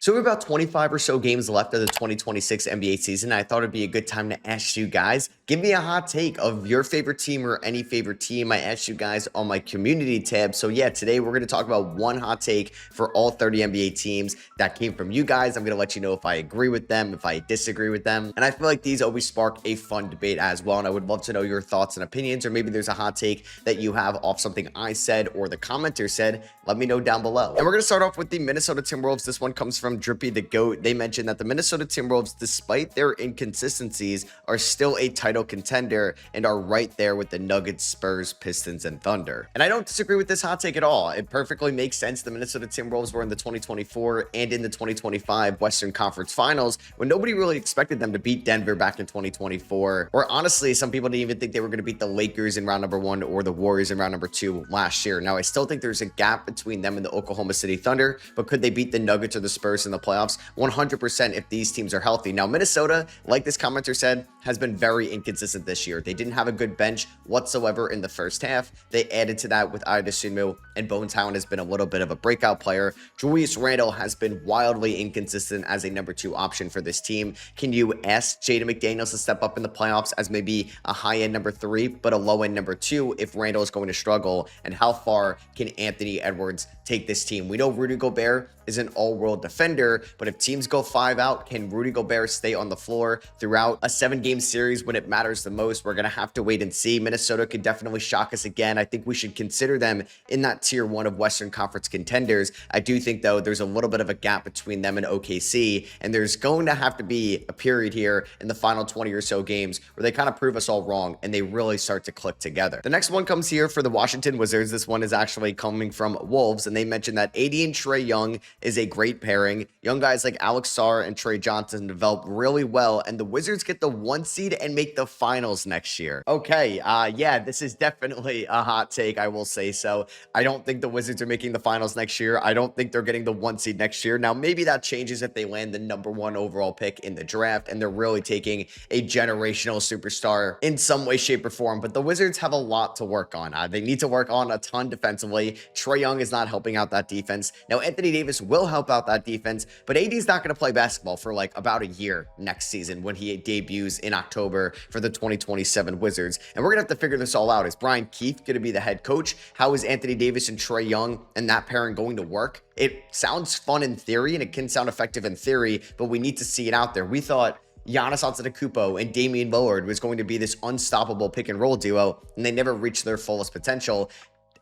So we're about 25 or so games left of the 2026 NBA season. I thought it'd be a good time to ask you guys, give me a hot take of your favorite team or any favorite team. I asked you guys on my community tab. So yeah, today we're going to talk about one hot take for all 30 NBA teams that came from you guys. I'm going to let you know if I agree with them, if I disagree with them. And I feel like these always spark a fun debate as well. And I would love to know your thoughts and opinions, or maybe there's a hot take that you have off something I said or the commenter said. Let me know down below. And we're going to start off with the Minnesota Timberwolves. This one comes from Drippy the Goat. They mentioned that the Minnesota Timberwolves, despite their inconsistencies, are still a title contender and are right there with the Nuggets, Spurs, Pistons, and Thunder. And I don't disagree with this hot take at all. It perfectly makes sense. The Minnesota Timberwolves were in the 2024 and in the 2025 Western Conference Finals when nobody really expected them to beat Denver back in 2024. Or honestly, some people didn't even think they were going to beat the Lakers in round number 1 or the Warriors in round number 2 last year. Now, I still think there's a gap between them and the Oklahoma City Thunder, but could they beat the Nuggets or the Spurs in the playoffs? 100% if these teams are healthy. Now, Minnesota, like this commenter said, has been very inconsistent this year. They didn't have a good bench whatsoever in the first half. They added to that with Ida Sunmu, and Bones Hyland has been a little bit of a breakout player. Julius Randle has been wildly inconsistent as a number 2 option for this team. Can you ask Jaden McDaniels to step up in the playoffs as maybe a high-end number 3, but a low-end number 2 if Randle is going to struggle? And how far can Anthony Edwards take this team? We know Rudy Gobert is an all-world defender, but if teams go 5 out, can Rudy Gobert stay on the floor throughout a 7-game series when it matters the most? We're going to have to wait and see. Minnesota could definitely shock us again. I think we should consider them in that tier 1 of Western Conference contenders. I do think, though, there's a little bit of a gap between them and OKC, and there's going to have to be a period here in the final 20 or so games where they kind of prove us all wrong and they really start to click together. The next one comes here for the Washington Wizards. This one is actually coming from Wolves, and they mentioned that AD and Trae Young is a great pairing. Young guys like Alex Sarr and Trey Johnson develop really well, and the Wizards get the 1 seed and make the finals next year. Okay, yeah, this is definitely a hot take, I will say so. I don't think the Wizards are making the finals next year. I don't think they're getting the 1 seed next year. Now, maybe that changes if they land the number 1 overall pick in the draft and they're really taking a generational superstar in some way, shape, or form, but the Wizards have a lot to work on. They need to work on a ton defensively. Trae Young is not helping out that defense. Now, Anthony Davis will help out that defense, but AD's not going to play basketball for like about a year next season when he debuts in October for the 2027 Wizards. And we're going to have to figure this all out. Is Brian Keefe going to be the head coach? How is Anthony Davis and Trae Young and that pairing going to work? It sounds fun in theory, and it can sound effective in theory, but we need to see it out there. We thought Giannis Antetokounmpo and Damian Lillard was going to be this unstoppable pick and roll duo, and they never reached their fullest potential.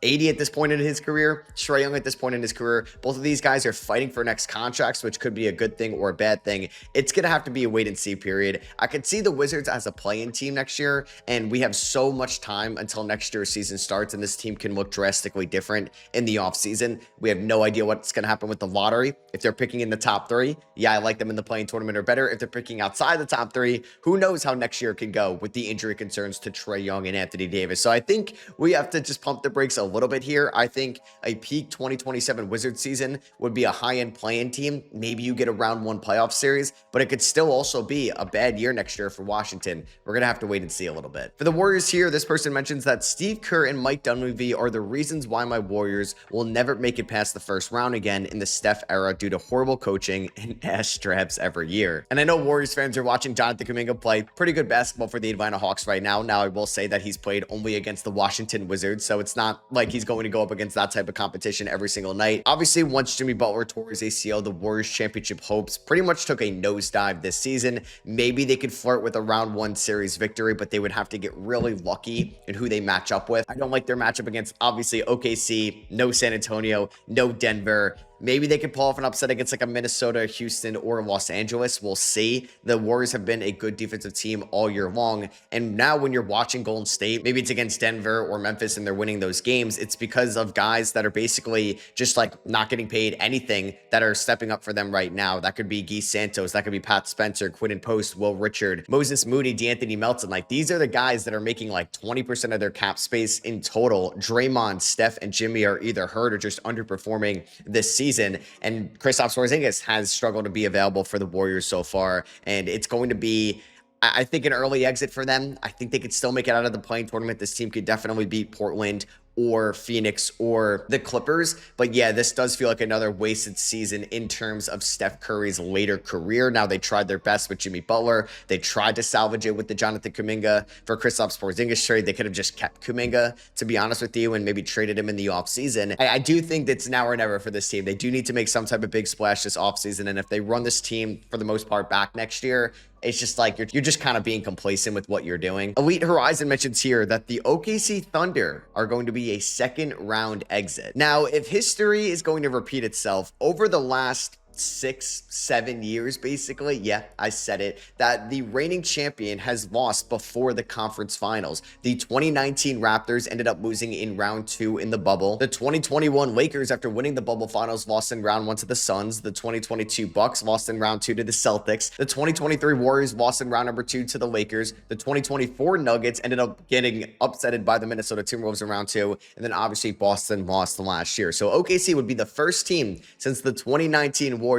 AD at this point in his career, Trae Young at this point in his career, both of these guys are fighting for next contracts, which could be a good thing or a bad thing. It's going to have to be a wait and see period. I could see the Wizards as a play-in team next year, and we have so much time until next year's season starts, and this team can look drastically different in the offseason. We have no idea what's going to happen with the lottery. If they're picking in the top 3, yeah, I like them in the play-in tournament or better. If they're picking outside the top 3, who knows how next year can go with the injury concerns to Trae Young and Anthony Davis. So I think we have to just pump the brakes a little bit here. I think a peak 2027 Wizards season would be a high-end play-in team. Maybe you get a round 1 playoff series, but it could still also be a bad year next year for Washington. We're going to have to wait and see a little bit. For the Warriors here, this person mentions that Steve Kerr and Mike Dunleavy are the reasons why my Warriors will never make it past the first round again in the Steph era due to horrible coaching and ass straps every year. And I know Warriors fans are watching Jonathan Kuminga play pretty good basketball for the Atlanta Hawks right now. Now, I will say that he's played only against the Washington Wizards, so it's not like he's going to go up against that type of competition every single night. Obviously, once Jimmy Butler tore his ACL, the Warriors championship hopes pretty much took a nosedive this season. Maybe they could flirt with a round 1 series victory, but they would have to get really lucky in who they match up with. I don't like their matchup against, obviously, OKC, no San Antonio, no Denver. Maybe they could pull off an upset against like a Minnesota, Houston, or Los Angeles. We'll see. The Warriors have been a good defensive team all year long. And now when you're watching Golden State, maybe it's against Denver or Memphis and they're winning those games, it's because of guys that are basically just like not getting paid anything that are stepping up for them right now. That could be Guy Santos. That could be Pat Spencer, Quinton Post, Will Richard, Moses Moody, DeAnthony Melton. Like these are the guys that are making like 20% of their cap space in total. Draymond, Steph, and Jimmy are either hurt or just underperforming this season. And Kristaps Porzingis has struggled to be available for the Warriors so far, and it's going to be I think an early exit for them. I think they could still make it out of the play-in tournament. This team could definitely beat Portland or Phoenix or the Clippers. But yeah, this does feel like another wasted season in terms of Steph Curry's later career. Now, they tried their best with Jimmy Butler. They tried to salvage it with the Jonathan Kuminga for Kristaps Porzingis trade. They could have just kept Kuminga, to be honest with you, and maybe traded him in the offseason. I do think that's now or never for this team. They do need to make some type of big splash this offseason. And if they run this team for the most part back next year, it's just like you're just kind of being complacent with what you're doing. Elite Horizon mentions here that the OKC Thunder are going to be a second round exit. Now, if history is going to repeat itself over the last 6-7 years, basically, yeah, I said it, that the reigning champion has lost before the conference finals. The 2019 Raptors ended up losing in round 2 in the bubble. The 2021 Lakers, after winning the bubble finals, lost in round 1 to the Suns. The 2022 Bucks lost in round 2 to the Celtics. The 2023 Warriors lost in round number 2 to the Lakers. The 2024 Nuggets ended up getting upsetted by the Minnesota Timberwolves in round 2. And then obviously Boston lost last year. So OKC would be the first team since the 2019 Warriors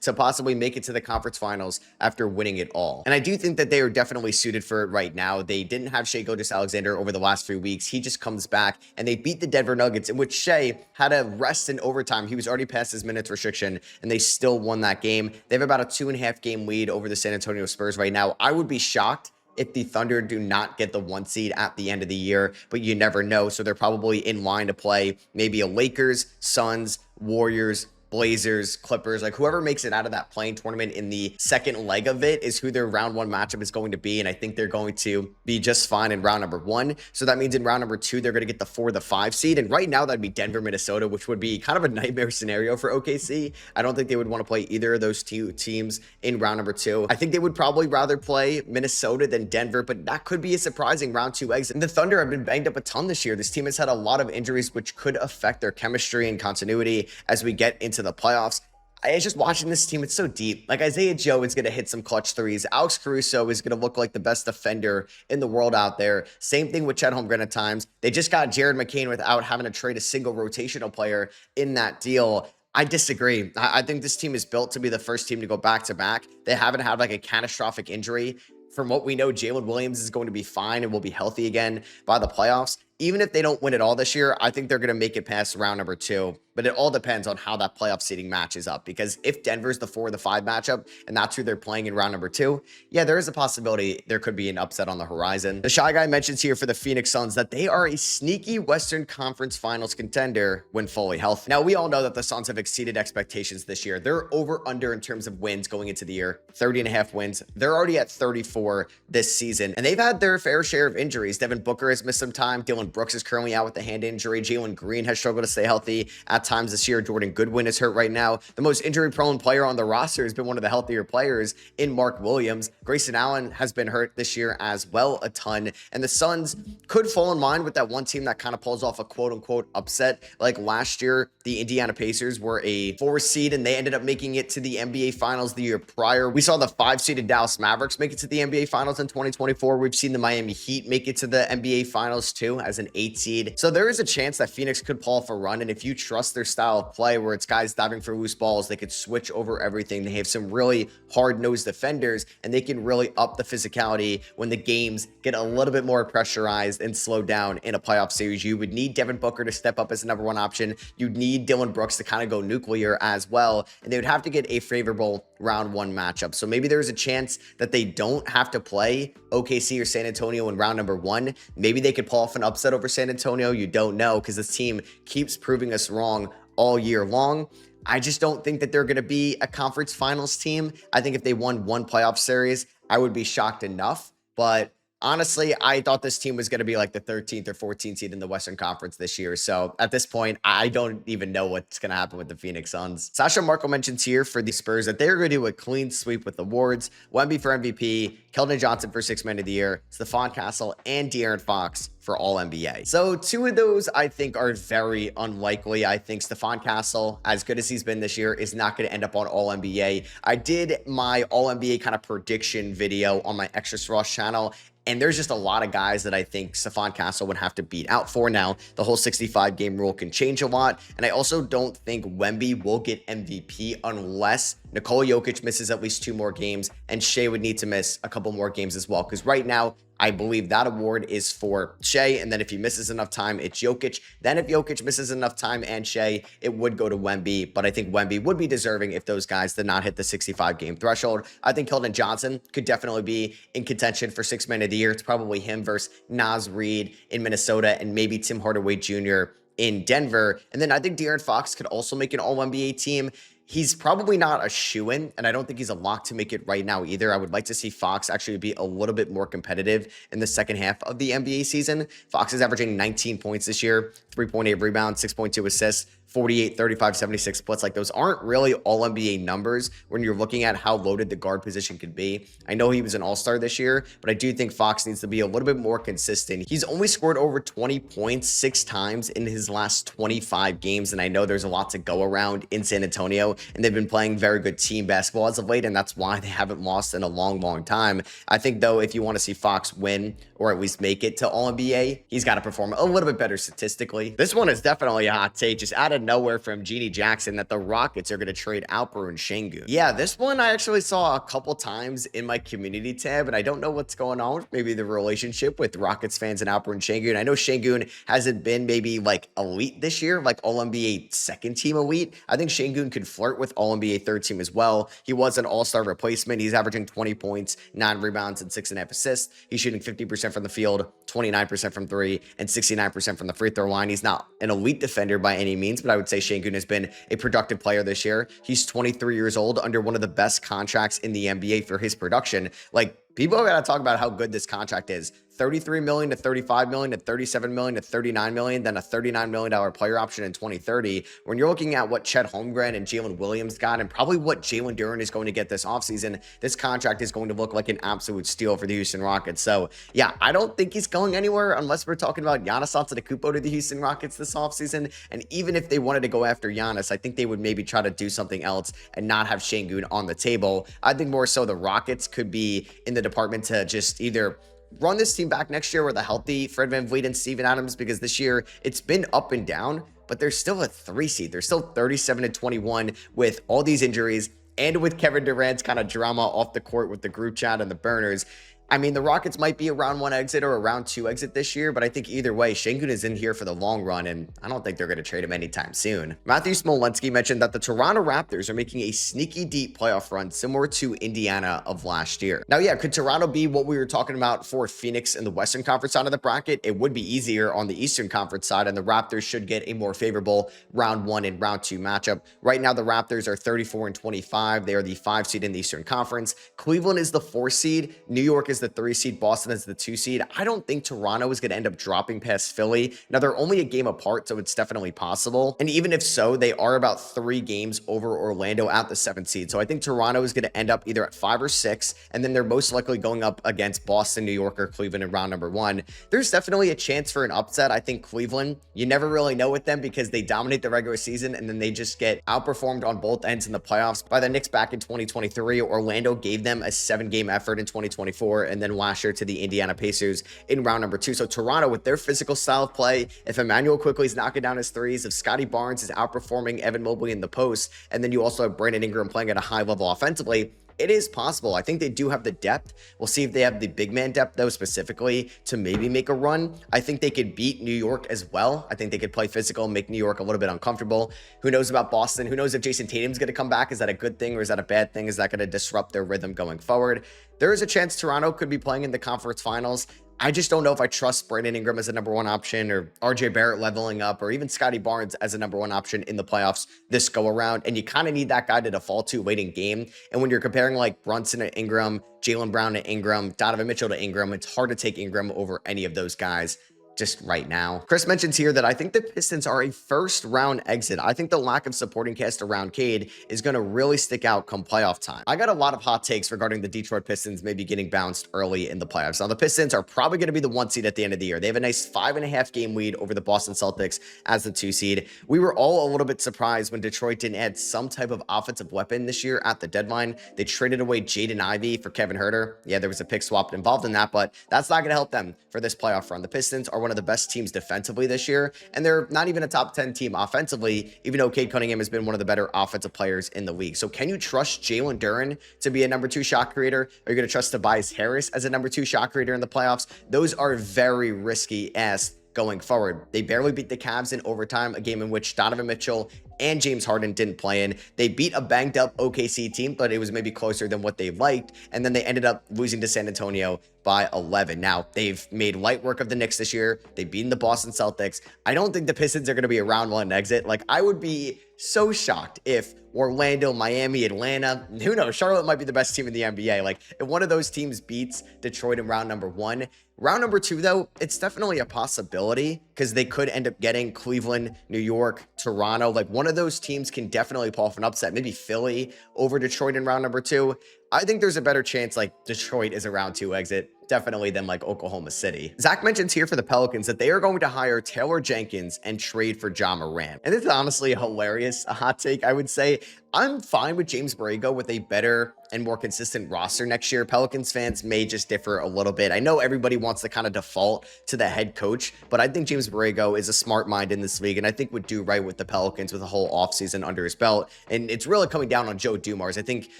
to possibly make it to the conference finals after winning it all. And I do think that they are definitely suited for it right now. They didn't have Shai Gilgeous-Alexander over the last few weeks. He just comes back, and they beat the Denver Nuggets, in which Shai had a rest in overtime. He was already past his minutes restriction, and they still won that game. They have about a 2.5 game lead over the San Antonio Spurs right now. I would be shocked if the Thunder do not get the 1 seed at the end of the year, but you never know. So they're probably in line to play maybe a Lakers, Suns, Warriors, Blazers, Clippers, like whoever makes it out of that playing tournament in the second leg of it is who their round 1 matchup is going to be. And I think they're going to be just fine in round number 1. So that means in round number 2, they're going to get the 4, the 5 seed. And right now that'd be Denver, Minnesota, which would be kind of a nightmare scenario for OKC. I don't think they would want to play either of those two teams in round number 2. I think they would probably rather play Minnesota than Denver, but that could be a surprising round 2 exit. And the Thunder have been banged up a ton this year. This team has had a lot of injuries, which could affect their chemistry and continuity as we get into the playoffs. I was just watching this team. It's so deep. Like Isaiah Joe is going to hit some clutch threes. Alex Caruso is going to look like the best defender in the world out there. Same thing with Chet Holmgren at times. They just got Jared McCain without having to trade a single rotational player in that deal. I disagree. I think this team is built to be the first team to go back-to-back. They haven't had like a catastrophic injury. From what we know, Jalen Williams is going to be fine and will be healthy again by the playoffs. Even if they don't win it all this year, I think they're going to make it past round number 2. But it all depends on how that playoff seeding matches up. Because if Denver's the 4 or the 5 matchup, and that's who they're playing in round number 2, yeah, there is a possibility there could be an upset on the horizon. The Shy Guy mentions here for the Phoenix Suns that they are a sneaky Western Conference Finals contender when fully healthy. Now, we all know that the Suns have exceeded expectations this year. They're over-under in terms of wins going into the year, 30.5 wins. They're already at 34 this season, and they've had their fair share of injuries. Devin Booker has missed some time. Dylan Brooks is currently out with a hand injury. Jalen Green has struggled to stay healthy at times this year. Jordan Goodwin is hurt right now. The most injury-prone player on the roster has been one of the healthier players in Mark Williams. Grayson Allen has been hurt this year as well a ton. And the Suns could fall in line with that one team that kind of pulls off a quote-unquote upset. Like last year, the Indiana Pacers were a 4 seed, and they ended up making it to the NBA Finals the year prior. We saw the 5-seeded Dallas Mavericks make it to the NBA Finals in 2024. We've seen the Miami Heat make it to the NBA Finals too as an 8 seed. So there is a chance that Phoenix could pull off a run. And if you trust their style of play where it's guys diving for loose balls, they could switch over everything. They have some really hard-nosed defenders, and they can really up the physicality when the games get a little bit more pressurized and slowed down in a playoff series. You would need Devin Booker to step up as the number 1 option. You'd need Dylan Brooks to kind of go nuclear as well. And they would have to get a favorable round 1 matchup. So maybe there's a chance that they don't have to play OKC or San Antonio in round number 1. Maybe they could pull off an upset over San Antonio. You don't know, because this team keeps proving us wrong all year long. I just don't think that they're going to be a conference finals team. I think if they won 1 playoff series, I would be shocked enough. But honestly, I thought this team was going to be like the 13th or 14th seed in the Western Conference this year. So at this point, I don't even know what's going to happen with the Phoenix Suns. Sasha Marco mentions here for the Spurs that they're going to do a clean sweep with awards. Wemby for MVP, Keldon Johnson for 6th Man of the Year, Stephon Castle, and De'Aaron Fox for All-NBA. So 2 of those I think are very unlikely. I think Stephon Castle, as good as he's been this year, is not going to end up on All-NBA. I did my All-NBA kind of prediction video on my Extra SROS channel, and there's just a lot of guys that I think Stephon Castle would have to beat out for. Now, the whole 65-game rule can change a lot, and I also don't think Wemby will get MVP unless Nikola Jokic misses at least 2 more games, and Shai would need to miss a couple more games as well, because right now, I believe that award is for Shea, and then if he misses enough time, it's Jokic. Then if Jokic misses enough time and Shea, it would go to Wemby, but I think Wemby would be deserving if those guys did not hit the 65-game threshold. I think Keldon Johnson could definitely be in contention for Sixth Man of the Year. It's probably him versus Naz Reid in Minnesota and maybe Tim Hardaway Jr. in Denver. And then I think De'Aaron Fox could also make an All-NBA team. He's probably not a shoo-in, and I don't think he's a lock to make it right now either. I would like to see Fox actually be a little bit more competitive in the second half of the NBA season. Fox is averaging 19 points this year, 3.8 rebounds, 6.2 assists, 48, 35, 76 splits. Like, those aren't really all NBA numbers when you're looking at how loaded the guard position could be. I know he was an all-star this year, but I do think Fox needs to be a little bit more consistent. He's only scored over 20 points 6 times in his last 25 games, and I know there's a lot to go around in San Antonio, and they've been playing very good team basketball as of late, and that's why they haven't lost in a long, long time. I think, though, if you want to see Fox win or at least make it to All-NBA, he's got to perform a little bit better statistically. This one is definitely a hot take, just out of nowhere from Jeannie Jackson, that the Rockets are going to trade Alper and Şengün. Yeah, this one I actually saw a couple times in my community tab, and I don't know what's going on with maybe the relationship with Rockets fans and Alper and Şengün. I know Şengün hasn't been maybe like elite this year, like All-NBA second team elite. I think Şengün could flirt with All-NBA third team as well. He was an all-star replacement. He's averaging 20 points, 9 rebounds, and 6.5 assists. He's shooting 50% from the field, 29% from three, and 69% from the free throw line. He's not an elite defender by any means, but I would say Şengün has been a productive player this year. He's 23 years old, under one of the best contracts in the NBA for his production. Like, people got to talk about how good this contract is. $33 million to $35 million to $37 million to $39 million, then a $39 million player option in 2030. When you're looking at what Chet Holmgren and Jalen Williams got, and probably what Jalen Duren is going to get this offseason, this contract is going to look like an absolute steal for the Houston Rockets. So, yeah, I don't think he's going anywhere unless we're talking about Giannis Antetokounmpo to the Houston Rockets this offseason. And even if they wanted to go after Giannis, I think they would maybe try to do something else and not have Şengün on the table. I think more so the Rockets could be in the department to just either run this team back next year with a healthy Fred VanVleet and Steven Adams, because this year it's been up and down, but they're still a 3 seed. They're still 37-21 with all these injuries and with Kevin Durant's kind of drama off the court with the group chat and the burners. I mean, the Rockets might be a round 1 exit or a round 2 exit this year, but I think either way, Şengün is in here for the long run, and I don't think they're going to trade him anytime soon. Matthew Smolensky mentioned that the Toronto Raptors are making a sneaky deep playoff run similar to Indiana of last year. Now, yeah, could Toronto be what we were talking about for Phoenix in the Western Conference side of the bracket? It would be easier on the Eastern Conference side, and the Raptors should get a more favorable round 1 and round 2 matchup. Right now, the Raptors are 34-25. They are the 5 seed in the Eastern Conference. Cleveland is the 4 seed. New York is the 3 seed, Boston is the 2 seed. I don't think Toronto is going to end up dropping past Philly. Now, they're only a game apart, so it's definitely possible. And even if so, they are about 3 games over Orlando at the 7th seed. So I think Toronto is going to end up either at 5 or 6, and then they're most likely going up against Boston, New York, or Cleveland in round number 1. There's definitely a chance for an upset. I think Cleveland, you never really know with them because they dominate the regular season and then they just get outperformed on both ends in the playoffs by the Knicks back in 2023. Orlando gave them a 7-game effort in 2024, and then last year to the Indiana Pacers in round number 2. So Toronto, with their physical style of play, if Emmanuel quickly is knocking down his threes, if Scotty Barnes is outperforming Evan Mobley in the post, and then you also have Brandon Ingram playing at a high level offensively, it is possible. I think they do have the depth. We'll see if they have the big man depth, though, specifically to maybe make a run. I think they could beat New York as well. I think they could play physical and make New York a little bit uncomfortable. Who knows about Boston? Who knows if Jason Tatum's going to come back? Is that a good thing or is that a bad thing? Is that going to disrupt their rhythm going forward? There is a chance Toronto could be playing in the conference finals. I just don't know if I trust Brandon Ingram as a number 1 option, or RJ Barrett leveling up, or even Scotty Barnes as a number 1 option in the playoffs this go around. And you kind of need that guy to default to late in game. And when you're comparing like Brunson to Ingram, Jaylen Brown to Ingram, Donovan Mitchell to Ingram, it's hard to take Ingram over any of those guys just right now. Chris mentions here that I think the Pistons are a first round exit. I think the lack of supporting cast around Cade is going to really stick out come playoff time. I got a lot of hot takes regarding the Detroit Pistons maybe getting bounced early in the playoffs. Now, the Pistons are probably going to be the 1 seed at the end of the year. They have a nice 5.5 game lead over the Boston Celtics as the 2 seed. We were all a little bit surprised when Detroit didn't add some type of offensive weapon this year at the deadline. They traded away Jaden Ivey for Kevin Huerter. Yeah, there was a pick swap involved in that, but that's not going to help them for this playoff run. The Pistons are one one of the best teams defensively this year, and they're not even a top 10 team offensively, even though Cade Cunningham has been one of the better offensive players in the league. So can you trust Jalen Duren to be a number 2 shot creator? Are you going to trust Tobias Harris as a number 2 shot creator in the playoffs? Those are very risky asks going forward. They barely beat the Cavs in overtime, a game in which Donovan Mitchell and James Harden didn't play in. They beat a banged up OKC team, but it was maybe closer than what they liked. And then they ended up losing to San Antonio by 11. Now, they've made light work of the Knicks this year. They've beaten the Boston Celtics. I don't think the Pistons are going to be a round 1 exit. Like, I would be so shocked if Orlando, Miami, Atlanta, who knows, Charlotte might be the best team in the NBA. Like, if one of those teams beats Detroit in round number 1, round number 2, though, it's definitely a possibility because they could end up getting Cleveland, New York, Toronto. Like, one of those teams can definitely pull off an upset, maybe Philly over Detroit in round number 2. I think there's a better chance like Detroit is a round 2 exit, definitely, than like Oklahoma City. Zach mentions here for the Pelicans that they are going to hire Taylor Jenkins and trade for Ja Morant. And this is honestly hilarious, a hot take, I would say. I'm fine with James Borrego with a better and more consistent roster next year. Pelicans fans may just differ a little bit. I know everybody wants to kind of default to the head coach, but I think James Borrego is a smart mind in this league, and I think would do right with the Pelicans with a whole offseason under his belt. And it's really coming down on Joe Dumars. I think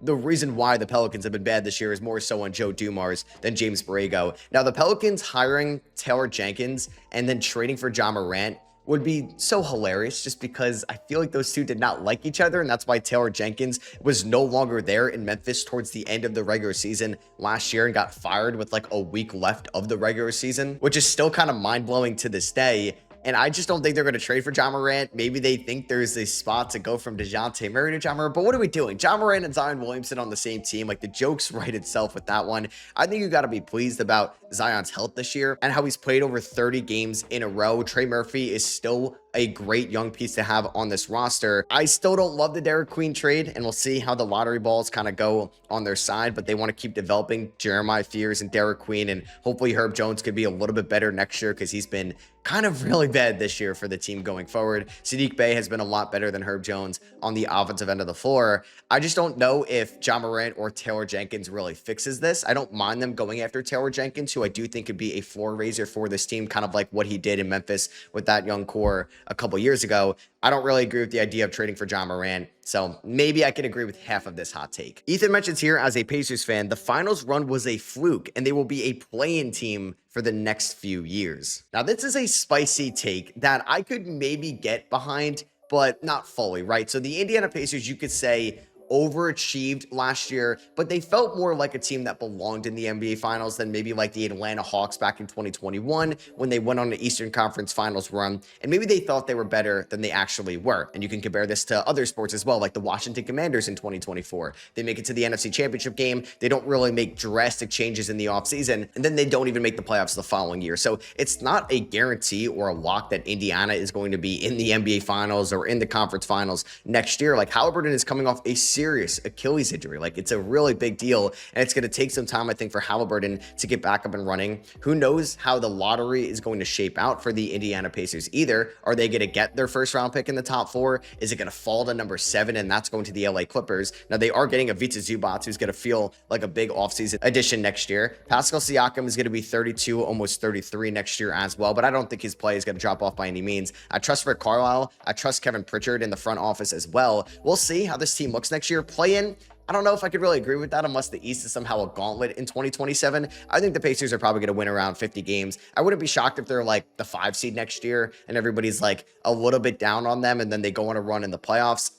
the reason why the Pelicans have been bad this year is more so on Joe Dumars than James Borrego. Now, the Pelicans hiring Taylor Jenkins and then trading for Ja Morant would be so hilarious just because I feel like those two did not like each other, and that's why Taylor Jenkins was no longer there in Memphis towards the end of the regular season last year and got fired with like a week left of the regular season, which is still kind of mind-blowing to this day. And I just don't think they're going to trade for Ja Morant. Maybe they think there's a spot to go from DeJounte Murray to Ja Morant. But what are we doing? Ja Morant and Zion Williamson on the same team. Like, the joke's right itself with that one. I think you got to be pleased about Zion's health this year and how he's played over 30 games in a row. Trey Murphy is still a great young piece to have on this roster. I still don't love the Derek Queen trade, and we'll see how the lottery balls kind of go on their side, but they want to keep developing Jeremiah Fears and Derek Queen, and hopefully Herb Jones could be a little bit better next year because he's been kind of really bad this year for the team going forward. Saddiq Bey has been a lot better than Herb Jones on the offensive end of the floor. I just don't know if Ja Morant or Taylor Jenkins really fixes this. I don't mind them going after Taylor Jenkins, who I do think could be a floor raiser for this team, kind of like what he did in Memphis with that young core a couple years ago. I don't really agree with the idea of trading for Ja Morant, so maybe I can agree with half of this hot take. Ethan mentions here, as a Pacers fan, the finals run was a fluke and they will be a play-in team for the next few years. Now, this is a spicy take that I could maybe get behind, but not fully, right? So the Indiana Pacers, you could say, overachieved last year, but they felt more like a team that belonged in the NBA Finals than maybe like the Atlanta Hawks back in 2021 when they went on the Eastern Conference Finals run, and maybe they thought they were better than they actually were. And you can compare this to other sports as well, like the Washington Commanders in 2024. They make it to the NFC Championship game, they don't really make drastic changes in the offseason, and then they don't even make the playoffs the following year. So it's not a guarantee or a lock that Indiana is going to be in the NBA Finals or in the conference finals next year. Like, Halliburton is coming off a serious Achilles injury. Like, it's a really big deal, and it's going to take some time, I think, for Halliburton to get back up and running. Who knows how the lottery is going to shape out for the Indiana Pacers either. Are they going to get their first round pick in the top 4? Is it going to fall to number 7, and that's going to the LA Clippers? Now, they are getting a Vita Zubac, who's going to feel like a big offseason addition next year. Pascal Siakam is going to be 32, almost 33 next year as well, but I don't think his play is going to drop off by any means. I trust Rick Carlisle. I trust Kevin Pritchard in the front office as well. We'll see how this team looks next year. Play-in, I don't know if I could really agree with that unless the East is somehow a gauntlet in 2027. I think the Pacers are probably going to win around 50 games. I wouldn't be shocked if they're like the 5 seed next year and everybody's like a little bit down on them and then they go on a run in the playoffs.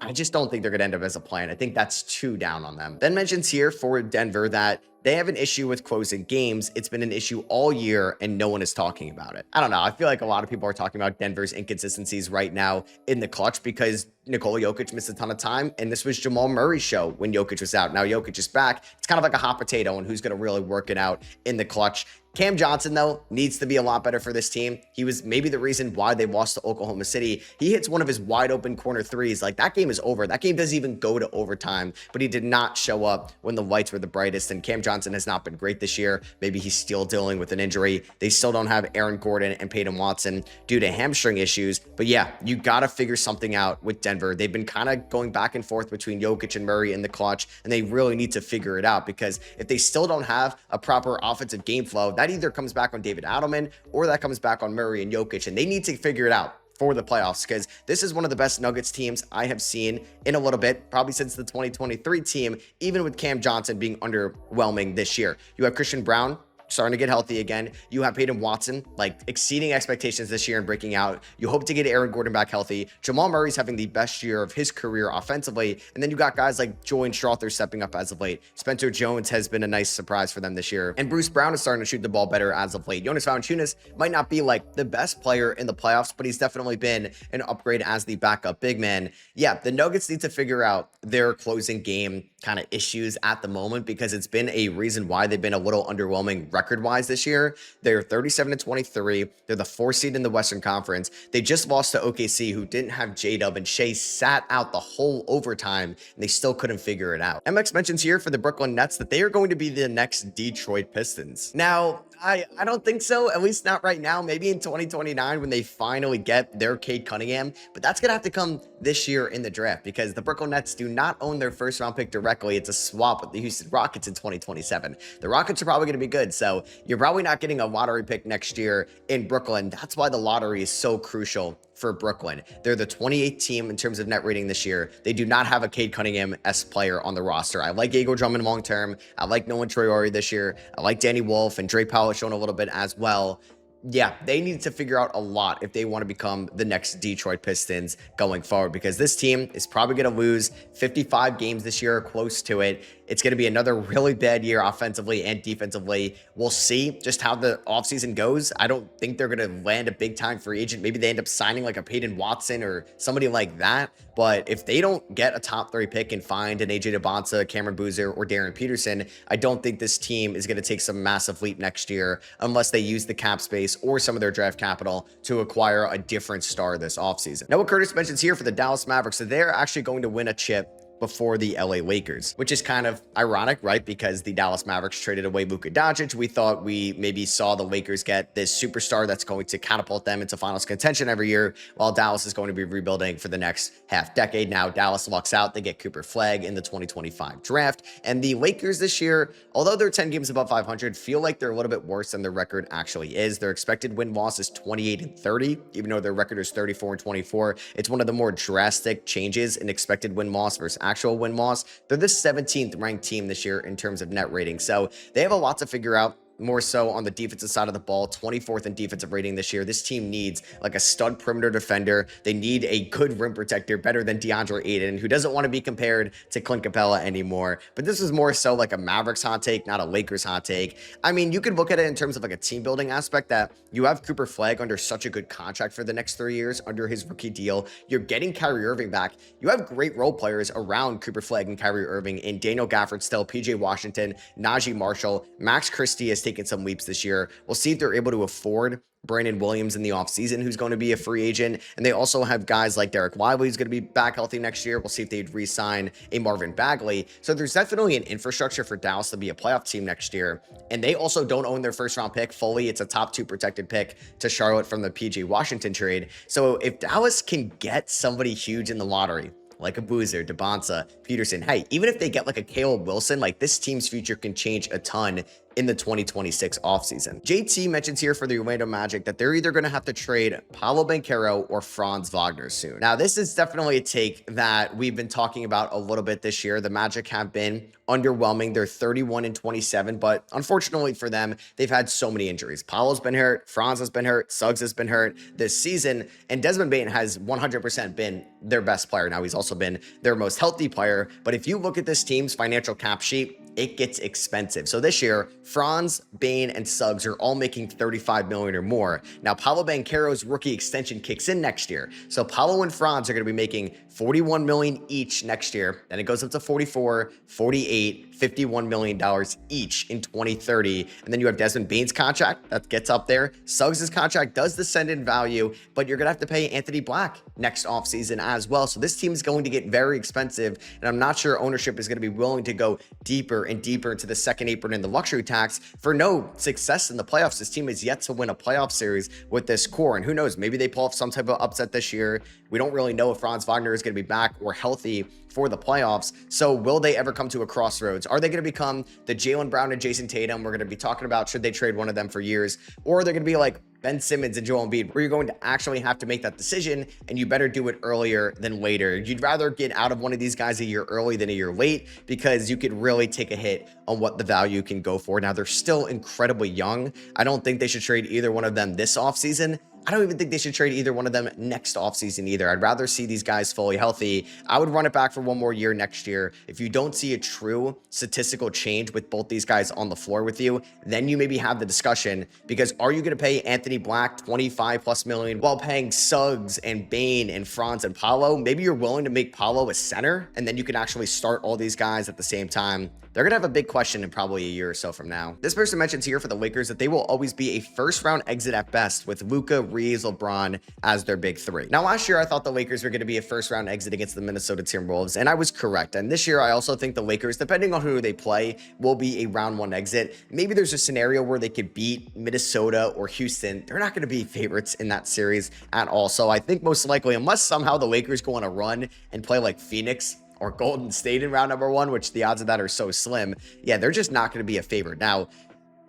I just don't think they're going to end up as a plan. I think that's too down on them. Ben mentions here for Denver that they have an issue with closing games. It's been an issue all year, and no one is talking about it. I don't know. I feel like a lot of people are talking about Denver's inconsistencies right now in the clutch because Nikola Jokic missed a ton of time, and this was Jamal Murray's show when Jokic was out. Now Jokic is back. It's kind of like a hot potato, and who's going to really work it out in the clutch. Cam Johnson, though, needs to be a lot better for this team. He was maybe the reason why they lost to Oklahoma City. He hits one of his wide open corner threes. Like, that game is over. That game doesn't even go to overtime, but he did not show up when the lights were the brightest, and Cam Johnson Johnson has not been great this year. Maybe he's still dealing with an injury. They still don't have Aaron Gordon and Peyton Watson due to hamstring issues. But yeah, you got to figure something out with Denver. They've been kind of going back and forth between Jokic and Murray in the clutch, and they really need to figure it out, because if they still don't have a proper offensive game flow, that either comes back on David Adelman or that comes back on Murray and Jokic, and they need to figure it out for the playoffs, because this is one of the best Nuggets teams I have seen in a little bit, probably since the 2023 team, even with Cam Johnson being underwhelming this year. You have Christian Brown starting to get healthy again. You have Peyton Watson, like, exceeding expectations this year and breaking out. You hope to get Aaron Gordon back healthy. Jamal Murray's having the best year of his career offensively. And then you got guys like Julian Strawther stepping up as of late. Spencer Jones has been a nice surprise for them this year. And Bruce Brown is starting to shoot the ball better as of late. Jonas Valanciunas might not be like the best player in the playoffs, but he's definitely been an upgrade as the backup big man. Yeah, the Nuggets need to figure out their closing game kind of issues at the moment, because it's been a reason why they've been a little underwhelming record-wise this year. They're 37-23. They're the 4th seed in the Western Conference. They just lost to OKC, who didn't have J-Dub, and Shea sat out the whole overtime, and they still couldn't figure it out. MX mentions here for the Brooklyn Nets that they are going to be the next Detroit Pistons. Now, I don't think so, at least not right now. Maybe in 2029 when they finally get their Cade Cunningham, but that's going to have to come this year in the draft, because the Brooklyn Nets do not own their first round pick directly. It's a swap with the Houston Rockets in 2027. The Rockets are probably going to be good, so you're probably not getting a lottery pick next year in Brooklyn. That's why the lottery is so crucial for Brooklyn. They're the 28th team in terms of net rating this year. They do not have a Cade Cunningham-esque player on the roster. I like Igor Drummond long term. I like Nolan Traore this year. I like Danny Wolf, and Drake Powell has shown a little bit as well. Yeah, they need to figure out a lot if they want to become the next Detroit Pistons going forward, because this team is probably going to lose 55 games this year, close to it. It's going to be another really bad year offensively and defensively. We'll see just how the offseason goes. I don't think they're going to land a big-time free agent. Maybe they end up signing like a Peyton Watson or somebody like that. But if they don't get a top 3 pick and find an AJ DeBonsa, Cameron Boozer, or Darren Peterson, I don't think this team is going to take some massive leap next year unless they use the cap space or some of their draft capital to acquire a different star this offseason. Now, what Curtis mentions here for the Dallas Mavericks, so they're actually going to win a chip before the LA Lakers, which is kind of ironic, right? Because the Dallas Mavericks traded away Luka Doncic. We thought we maybe saw the Lakers get this superstar that's going to catapult them into finals contention every year, while Dallas is going to be rebuilding for the next half decade. Now, Dallas lucks out. They get Cooper Flagg in the 2025 draft. And the Lakers this year, although they're 10 games above 500, feel like they're a little bit worse than their record actually is. Their expected win-loss is 28-30, even though their record is 34-24. It's one of the more drastic changes in expected win-loss versus actual win-loss. They're the 17th ranked team this year in terms of net rating. So they have a lot to figure out. More so on the defensive side of the ball, 24th in defensive rating this year. This team needs like a stud perimeter defender. They need a good rim protector, better than DeAndre Ayton, who doesn't want to be compared to Clint Capella anymore. But this is more so like a Mavericks hot take, not a Lakers hot take. I mean, you could look at it in terms of like a team building aspect, that you have Cooper Flagg under such a good contract for the next 3 years under his rookie deal. You're getting Kyrie Irving back. You have great role players around Cooper Flagg and Kyrie Irving in Daniel Gafford still, PJ Washington, Najee Marshall. Max Christie has taken some leaps this year. We'll see if they're able to afford Brandon Williams in the offseason, who's going to be a free agent. And they also have guys like Derek Lively, who's going to be back healthy next year. We'll see if they'd re-sign a Marvin Bagley. So there's definitely an infrastructure for Dallas to be a playoff team next year. And they also don't own their first round pick fully. It's a top 2 protected pick to Charlotte from the PJ Washington trade. So if Dallas can get somebody huge in the lottery, like a Boozer, DeBonsa, Peterson, hey, even if they get like a Caleb Wilson, like this team's future can change a ton in the 2026 offseason. JT mentions here for the Orlando Magic that they're either going to have to trade Paolo Banchero or Franz Wagner soon. Now, this is definitely a take that we've been talking about a little bit this year. The Magic have been underwhelming. They're 31-27, but unfortunately for them, they've had so many injuries. Paolo's been hurt, Franz has been hurt, Suggs has been hurt this season, and Desmond Bane has 100% been their best player. Now, he's also been their most healthy player, but if you look at this team's financial cap sheet, it gets expensive. So this year, Franz, Bane, and Suggs are all making $35 million or more. Now, Paolo Banchero's rookie extension kicks in next year. So Paolo and Franz are going to be making $41 million each next year. Then it goes up to $44, $48, $51 million each in 2030. And then you have Desmond Bane's contract that gets up there. Suggs' contract does descend in value, but you're going to have to pay Anthony Black next offseason as well. So this team is going to get very expensive, and I'm not sure ownership is going to be willing to go deeper deeper and deeper into the second apron and the luxury tax for no success in the playoffs. This team is yet to win a playoff series with this core, and who knows, maybe they pull off some type of upset this year. We don't really know if Franz Wagner is going to be back or healthy for the playoffs. So will they ever come to a crossroads? Are they going to become the Jaylen Brown and Jason Tatum we're going to be talking about? Should they trade one of them for years? Or are they going to be like Ben Simmons and Joel Embiid, where you're going to actually have to make that decision, and you better do it earlier than later? You'd rather get out of one of these guys a year early than a year late, because you could really take a hit on what the value can go for. Now, they're still incredibly young. I don't think they should trade either one of them this offseason. I don't even think they should trade either one of them next offseason either. I'd rather see these guys fully healthy. I would run it back for one more year next year. If you don't see a true statistical change with both these guys on the floor with you, then you maybe have the discussion, because are you going to pay Anthony Black 25 plus million while paying Suggs and Bane and Franz and Paolo? Maybe you're willing to make Paolo a center, and then you can actually start all these guys at the same time. They're going to have a big question in probably a year or so from now. This person mentions here for the Lakers that they will always be a first round exit at best, with Luka, Reeves, LeBron as their big three. Now, last year I thought the Lakers were going to be a first round exit against the Minnesota Timberwolves, and I was correct. And this year I also think the Lakers, depending on who they play, will be a round one exit. Maybe there's a scenario where they could beat Minnesota or Houston. They're not going to be favorites in that series at all. So I think most likely, unless somehow the Lakers go on a run and play like Phoenix or Golden State in round number one, which the odds of that are so slim, yeah, they're just not going to be a favorite. Now,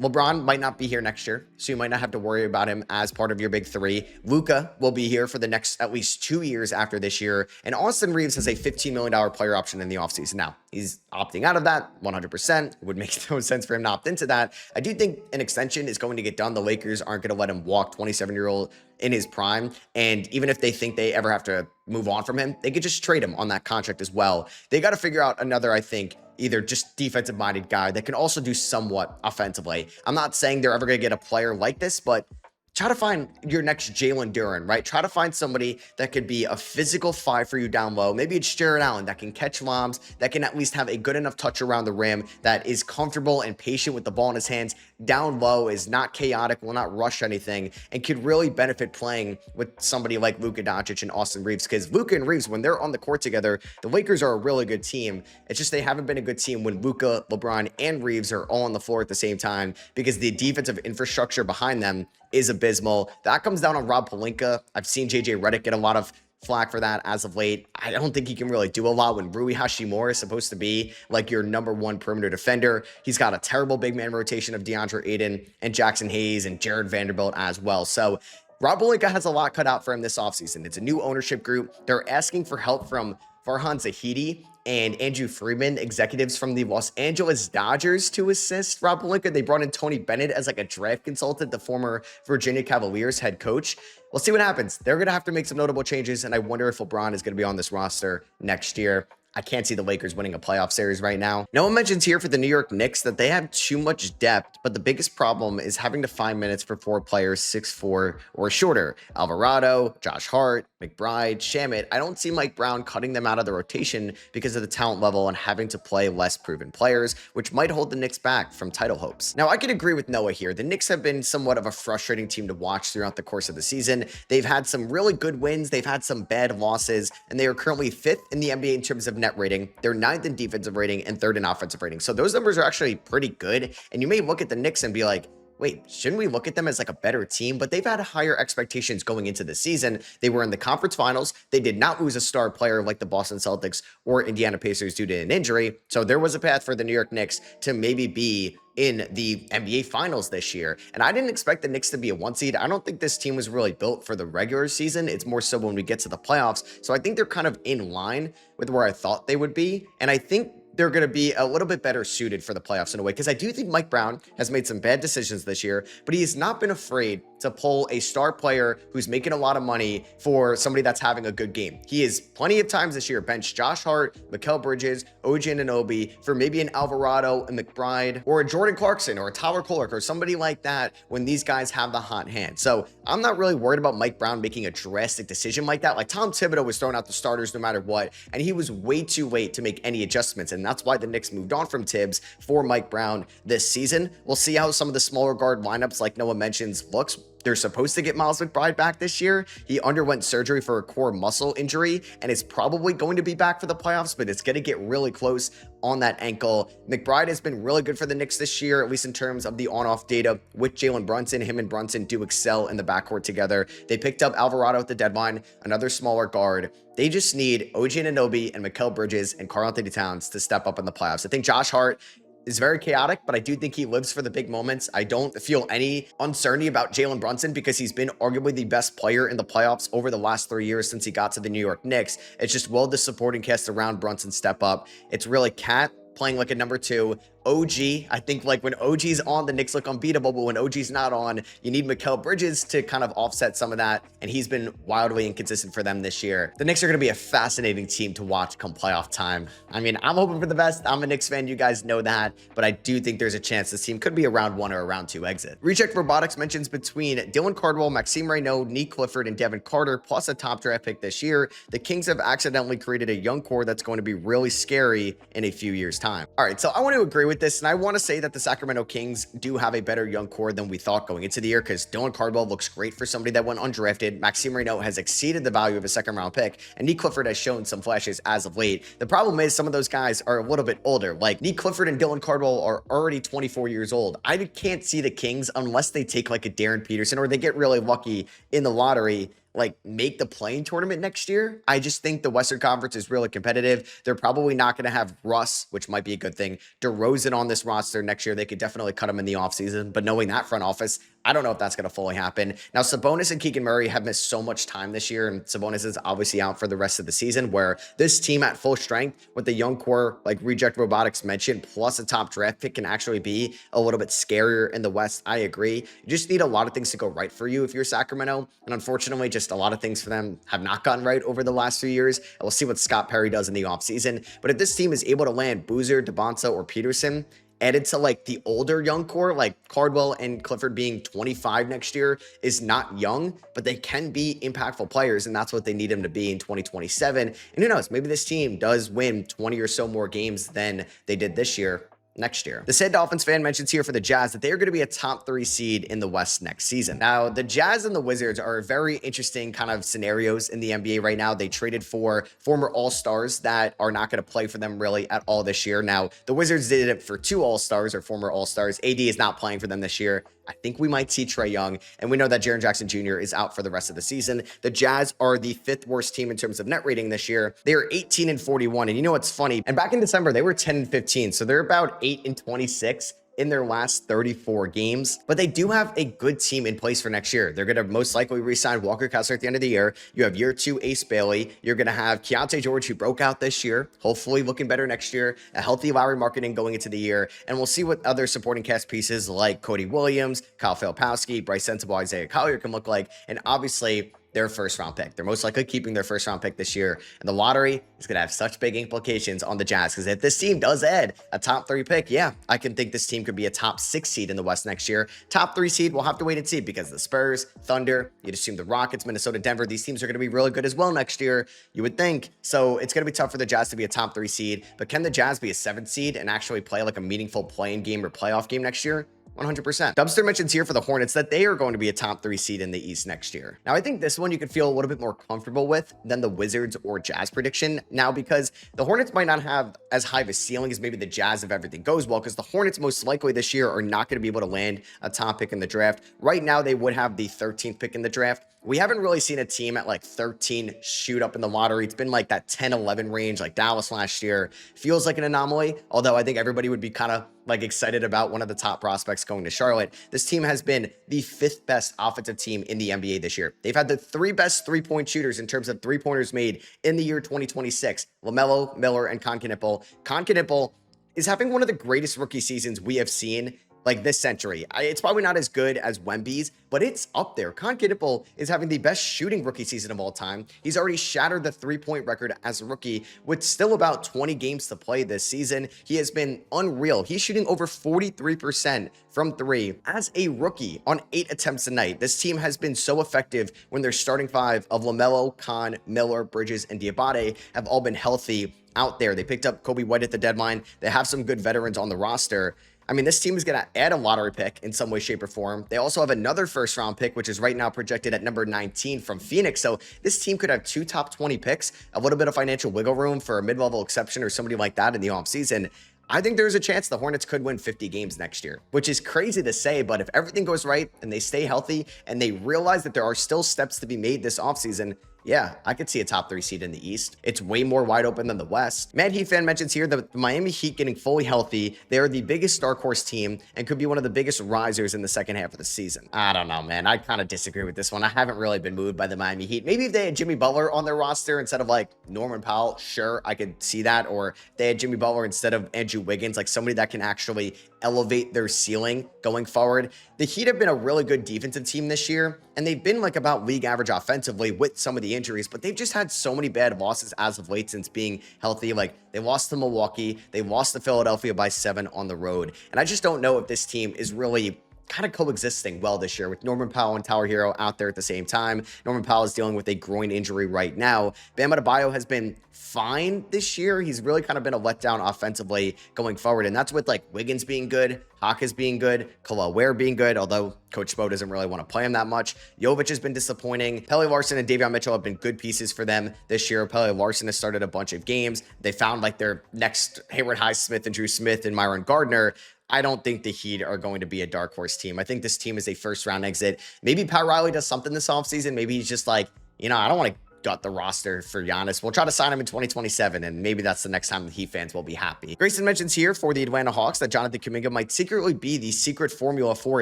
LeBron might not be here next year, so you might not have to worry about him as part of your big three. Luka will be here for the next at least 2 years after this year. And Austin Reeves has a $15 million player option in the offseason. Now, he's opting out of that 100%. It would make no sense for him to opt into that. I do think an extension is going to get done. The Lakers aren't going to let him walk 27-year-old in his prime. And even if they think they ever have to move on from him, they could just trade him on that contract as well. They got to figure out another, I think, either just defensive-minded guy that can also do somewhat offensively. I'm not saying they're ever going to get a player like this, but try to find your next Jalen Duren, right? Try to find somebody that could be a physical five for you down low. Maybe it's Jared Allen that can catch lobs, that can at least have a good enough touch around the rim, that is comfortable and patient with the ball in his hands down low, is not chaotic, will not rush anything, and could really benefit playing with somebody like Luka Doncic and Austin Reeves. Because Luka and Reeves, when they're on the court together, the Lakers are a really good team. It's just they haven't been a good team when Luka, LeBron, and Reeves are all on the floor at the same time, because the defensive infrastructure behind them is abysmal. That comes down on Rob Pelinka. I've seen JJ Redick get a lot of flack for that as of late. I don't think he can really do a lot when Rui Hachimura is supposed to be like your number one perimeter defender. He's got a terrible big man rotation of DeAndre Ayton and Jackson Hayes and Jared Vanderbilt as well. So Rob Pelinka has a lot cut out for him this offseason. It's a new ownership group. They're asking for help from Farhan Zahidi and Andrew Freeman, executives from the Los Angeles Dodgers, to assist Rob Pelinka. They brought in Tony Bennett as like a draft consultant, the former Virginia Cavaliers head coach. We'll see what happens. They're going to have to make some notable changes, and I wonder if LeBron is going to be on this roster next year. I can't see the Lakers winning a playoff series right now. No one mentions here for the New York Knicks that they have too much depth, but the biggest problem is having to find minutes for 4 players 6'4" or shorter. Alvarado, Josh Hart, McBride, Shamet. I don't see Mike Brown cutting them out of the rotation because of the talent level and having to play less proven players, which might hold the Knicks back from title hopes. Now, I can agree with Noah here. The Knicks have been somewhat of a frustrating team to watch throughout the course of the season. They've had some really good wins. They've had some bad losses, and they are currently 5th in the NBA in terms of net rating. They're 9th in defensive rating and 3rd in offensive rating. So those numbers are actually pretty good. And you may look at the Knicks and be like, wait, shouldn't we look at them as like a better team? But they've had higher expectations going into the season. They were in the conference finals. They did not lose a star player like the Boston Celtics or Indiana Pacers due to an injury. So there was a path for the New York Knicks to maybe be in the NBA finals this year. And I didn't expect the Knicks to be a 1 seed. I don't think this team was really built for the regular season. It's more so when we get to the playoffs. So I think they're kind of in line with where I thought they would be. And I think they're going to be a little bit better suited for the playoffs in a way, because I do think Mike Brown has made some bad decisions this year, but he has not been afraid to pull a star player who's making a lot of money for somebody that's having a good game. He has plenty of times this year benched Josh Hart, Mikal Bridges, OG Anunoby for maybe an Alvarado, a McBride, or a Jordan Clarkson, or a Tyler Kolek, or somebody like that when these guys have the hot hand. So I'm not really worried about Mike Brown making a drastic decision like that. Like Tom Thibodeau was throwing out the starters no matter what, and he was way too late to make any adjustments, and that's why the Knicks moved on from Tibbs for Mike Brown this season. We'll see how some of the smaller guard lineups, like Noah mentions, looks. They're supposed to get Miles McBride back this year. He underwent surgery for a core muscle injury and is probably going to be back for the playoffs, but it's going to get really close on that ankle. McBride has been really good for the Knicks this year, at least in terms of the on-off data with Jalen Brunson. Him and Brunson do excel in the backcourt together. They picked up Alvarado at the deadline, another smaller guard. They just need OG Anunoby and Mikal Bridges and Karl-Anthony Towns to step up in the playoffs. I think Josh Hart is very chaotic, but I do think he lives for the big moments. I don't feel any uncertainty about Jalen Brunson because he's been arguably the best player in the playoffs over the last 3 years since he got to the New York Knicks. It's just, will the supporting cast around Brunson step up? It's really Cat playing like a number 2. OG, I think like when OG's on, the Knicks look unbeatable, but when OG's not on, you need Mikal Bridges to kind of offset some of that, and he's been wildly inconsistent for them this year. The Knicks are going to be a fascinating team to watch come playoff time. I mean, I'm hoping for the best. I'm a Knicks fan, you guys know that, but I do think there's a chance this team could be a round 1 or a round 2 exit. Reject Robotics mentions between Dylan Cardwell, Maxime Reynaud, Nick Clifford, and Devin Carter, plus a top draft pick this year, the Kings have accidentally created a young core that's going to be really scary in a few years' time. All right, so I want to agree with this, and I want to say that the Sacramento Kings do have a better young core than we thought going into the year, because Dylan Cardwell looks great for somebody that went undrafted. Maxime Reynaud has exceeded the value of a second-round pick, and Nick Clifford has shown some flashes as of late. The problem is some of those guys are a little bit older. Like Nick Clifford and Dylan Cardwell are already 24 years old. I can't see the Kings, unless they take like a Darren Peterson or they get really lucky in the lottery, like make the playing tournament next year. I just think the Western Conference is really competitive. They're probably not going to have Russ, which might be a good thing, DeRozan on this roster next year. They could definitely cut him in the offseason, but knowing that front office, I don't know if that's going to fully happen. Now, Sabonis and Keegan Murray have missed so much time this year, and Sabonis is obviously out for the rest of the season, where this team at full strength with the young core, like Reject Robotics mentioned, plus a top draft pick can actually be a little bit scarier in the West. I agree. You just need a lot of things to go right for you if you're Sacramento, and unfortunately, just a lot of things for them have not gotten right over the last few years. And we'll see what Scott Perry does in the offseason. But if this team is able to land Boozer, DeBonta, or Peterson, added to like the older young core, like Cardwell and Clifford being 25 next year is not young, but they can be impactful players, and that's what they need them to be in 2027. And who knows, maybe this team does win 20 or so more games than they did this year. Next year. The said Dolphins fan mentions here for the Jazz that they are going to be a top 3 seed in the West next season. Now, the Jazz and the Wizards are very interesting kind of scenarios in the NBA right now. They traded for former All-Stars that are not going to play for them really at all this year. Now, the Wizards did it for 2 All-Stars or former All-Stars. AD is not playing for them this year. I think we might see Trae Young, and we know that Jaren Jackson Jr. is out for the rest of the season. The Jazz are the 5th worst team in terms of net rating this year. They are 18-41, and you know what's funny? And back in December, they were 10-15, so they're about 8-26 in their last 34 games, but they do have a good team in place for next year. They're going to most likely re-sign Walker Kessler at the end of the year. You have year 2 Ace Bailey. You're going to have Keontae George, who broke out this year, hopefully looking better next year, a healthy Lowry Marketing going into the year, and we'll see what other supporting cast pieces like Cody Williams, Kyle Filipowski, Bryce Sensabaugh, Isaiah Collier can look like, and obviously their first round pick. They're most likely keeping their first round pick this year. And the lottery is going to have such big implications on the Jazz, because if this team does add a top 3 pick, yeah, I can think this team could be a top 6 seed in the West next year. Top 3 seed, we'll have to wait and see, because the Spurs, Thunder, you'd assume the Rockets, Minnesota, Denver, these teams are going to be really good as well next year, you would think. So it's going to be tough for the Jazz to be a top 3 seed, but can the Jazz be a 7th seed and actually play like a meaningful play-in game or playoff game next year? 100%. Dubster mentions here for the Hornets that they are going to be a top 3 seed in the East next year. Now, I think this one you could feel a little bit more comfortable with than the Wizards or Jazz prediction now, because the Hornets might not have as high of a ceiling as maybe the Jazz if everything goes well, because the Hornets most likely this year are not going to be able to land a top pick in the draft. Right now, they would have the 13th pick in the draft. We haven't really seen a team at like 13 shoot up in the lottery. It's been like that 10-11 range, like Dallas last year. Feels like an anomaly, although I think everybody would be kind of like excited about one of the top prospects going to Charlotte. This team has been the 5th best offensive team in the NBA this year. They've had the 3 best 3-point shooters in terms of 3-pointers made in the year 2026. LaMelo, Miller, and Concanipo. Concanipo is having one of the greatest rookie seasons we have seen like this century. It's probably not as good as Wemby's, but it's up there. Concanipo is having the best shooting rookie season of all time. He's already shattered the 3-point record as a rookie with still about 20 games to play this season. He has been unreal. He's shooting over 43% from 3 as a rookie on 8 attempts a night. This team has been so effective when their starting 5 of LaMelo, Con, Miller, Bridges, and Diabate have all been healthy out there. They picked up Kobe White at the deadline. They have some good veterans on the roster. I mean, this team is going to add a lottery pick in some way, shape, or form. They also have another first round pick, which is right now projected at number 19 from Phoenix. So this team could have 2 top 20 picks, a little bit of financial wiggle room for a mid-level exception or somebody like that in the offseason. I think there's a chance the Hornets could win 50 games next year, which is crazy to say, but if everything goes right and they stay healthy and they realize that there are still steps to be made this offseason, yeah, I could see a top 3 seed in the East. It's way more wide open than the West. Mad Heat fan mentions here that the Miami Heat getting fully healthy, they are the biggest dark horse team and could be one of the biggest risers in the second half of the season. I don't know, man. I kind of disagree with this one. I haven't really been moved by the Miami Heat. Maybe if they had Jimmy Butler on their roster instead of like Norman Powell, sure, I could see that. Or if they had Jimmy Butler instead of Andrew Wiggins, like somebody that can actually elevate their ceiling going forward. The Heat have been a really good defensive team this year, and they've been like about league average offensively with some of the injuries, but they've just had so many bad losses as of late since being healthy. Like they lost to Milwaukee, they lost to Philadelphia by 7 on the road. And I just don't know if this team is really kind of coexisting well this year with Norman Powell and Tyler Hero out there at the same time. Norman Powell is dealing with a groin injury right now. Bam Adebayo has been fine this year. He's really kind of been a letdown offensively going forward. And that's with like Wiggins being good, Hawkins being good, Khalil Ware being good, although Coach Spo doesn't really want to play him that much. Jovic has been disappointing. Pelle Larson and Davion Mitchell have been good pieces for them this year. Pelle Larson has started a bunch of games. They found like their next Hayward Highsmith and Drew Smith and Myron Gardner. I don't think the Heat are going to be a dark horse team. I think this team is a first round exit. Maybe Pat Riley does something this offseason. Maybe he's just like, I don't want to gut the roster for Giannis. We'll try to sign him in 2027, and maybe that's the next time the Heat fans will be happy. Grayson mentions here for the Atlanta Hawks that Jonathan Kuminga might secretly be the secret formula for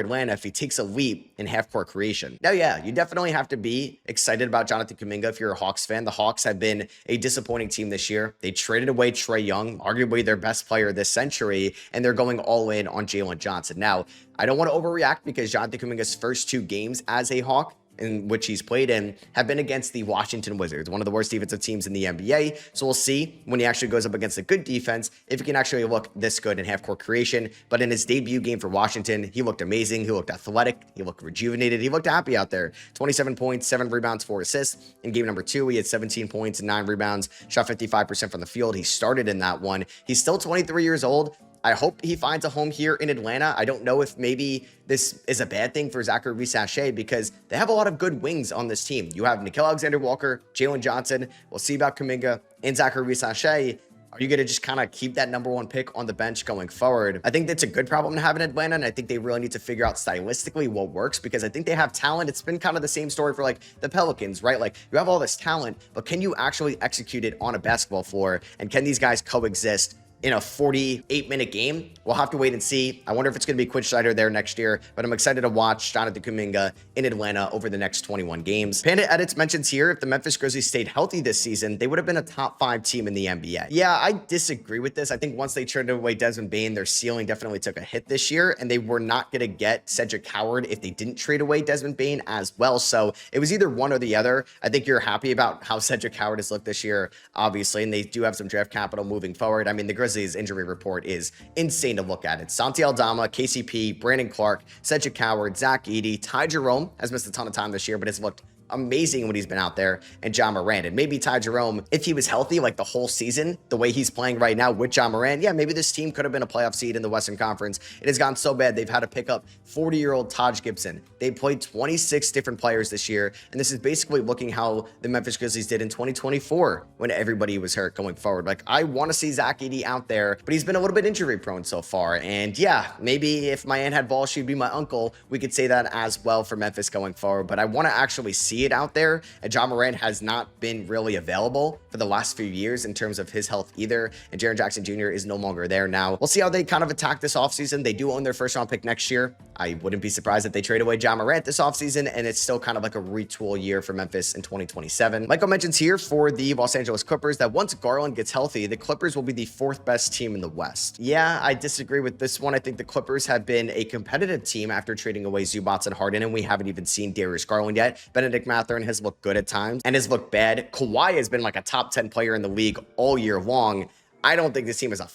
Atlanta if he takes a leap in half-court creation. Now, yeah, you definitely have to be excited about Jonathan Kuminga if you're a Hawks fan. The Hawks have been a disappointing team this year. They traded away Trae Young, arguably their best player this century, and they're going all in on Jalen Johnson. Now, I don't want to overreact because Jonathan Kuminga's first 2 games as a Hawk in which he's played in have been against the Washington Wizards, one of the worst defensive teams in the NBA. So we'll see when he actually goes up against a good defense if he can actually look this good in half-court creation. But in his debut game for Washington, he looked amazing. He looked athletic. He looked rejuvenated. He looked happy out there. 27 points, 7 rebounds, 4 assists. In game number 2, he had 17 points and 9 rebounds, shot 55% from the field. He started in that one. He's still 23 years old. I hope he finds a home here in Atlanta. I don't know if maybe this is a bad thing for Zachary Sachet because they have a lot of good wings on this team. You have Nickeil Alexander-Walker, Jalen Johnson. We'll see about Kuminga and Zachary Sachet. Are you going to just kind of keep that number 1 pick on the bench going forward? I think that's a good problem to have in Atlanta, and I think they really need to figure out stylistically what works because I think they have talent. It's been kind of the same story for like the Pelicans, right? Like you have all this talent, but can you actually execute it on a basketball floor? And can these guys coexist in a 48-minute game? We'll have to wait and see. I wonder if it's going to be Quinn Snyder there next year, but I'm excited to watch Jonathan Kuminga in Atlanta over the next 21 games. Panda Edits mentions here, if the Memphis Grizzlies stayed healthy this season, they would have been a top 5 team in the NBA. Yeah, I disagree with this. I think once they traded away Desmond Bane, their ceiling definitely took a hit this year, and they were not going to get Cedric Howard if they didn't trade away Desmond Bane as well. So it was either one or the other. I think you're happy about how Cedric Howard has looked this year, obviously, and they do have some draft capital moving forward. I mean, the Grizzlies injury report is insane to look at. It's Santi Aldama, KCP, Brandon Clark, Cedric Howard, Zach Edey, Ty Jerome has missed a ton of time this year, but has looked amazing when he's been out there, and John Morant. And maybe Ty Jerome, if he was healthy like the whole season, the way he's playing right now with John Morant, yeah, maybe this team could have been a playoff seed in the Western Conference. It has gone so bad, they've had to pick up 40-year-old Taj Gibson. They played 26 different players this year, and this is basically looking how the Memphis Grizzlies did in 2024 when everybody was hurt going forward. Like, I want to see Zach Edey out there, but he's been a little bit injury prone so far. And yeah, maybe if my aunt had balls, she'd be my uncle. We could say that as well for Memphis going forward, but I want to actually see it out there. And John Morant has not been really available for the last few years in terms of his health either. And Jaren Jackson Jr. is no longer there now. We'll see how they kind of attack this offseason. They do own their first round pick next year. I wouldn't be surprised if they trade away John Morant this offseason, and it's still kind of like a retool year for Memphis in 2027. Michael mentions here for the Los Angeles Clippers that once Garland gets healthy, the Clippers will be the 4th best team in the West. Yeah, I disagree with this one. I think the Clippers have been a competitive team after trading away Zubats and Harden, and we haven't even seen Darius Garland yet. Benedict Mathurin has looked good at times and has looked bad. Kawhi has been like a top 10 player in the league all year long. I don't think this team is a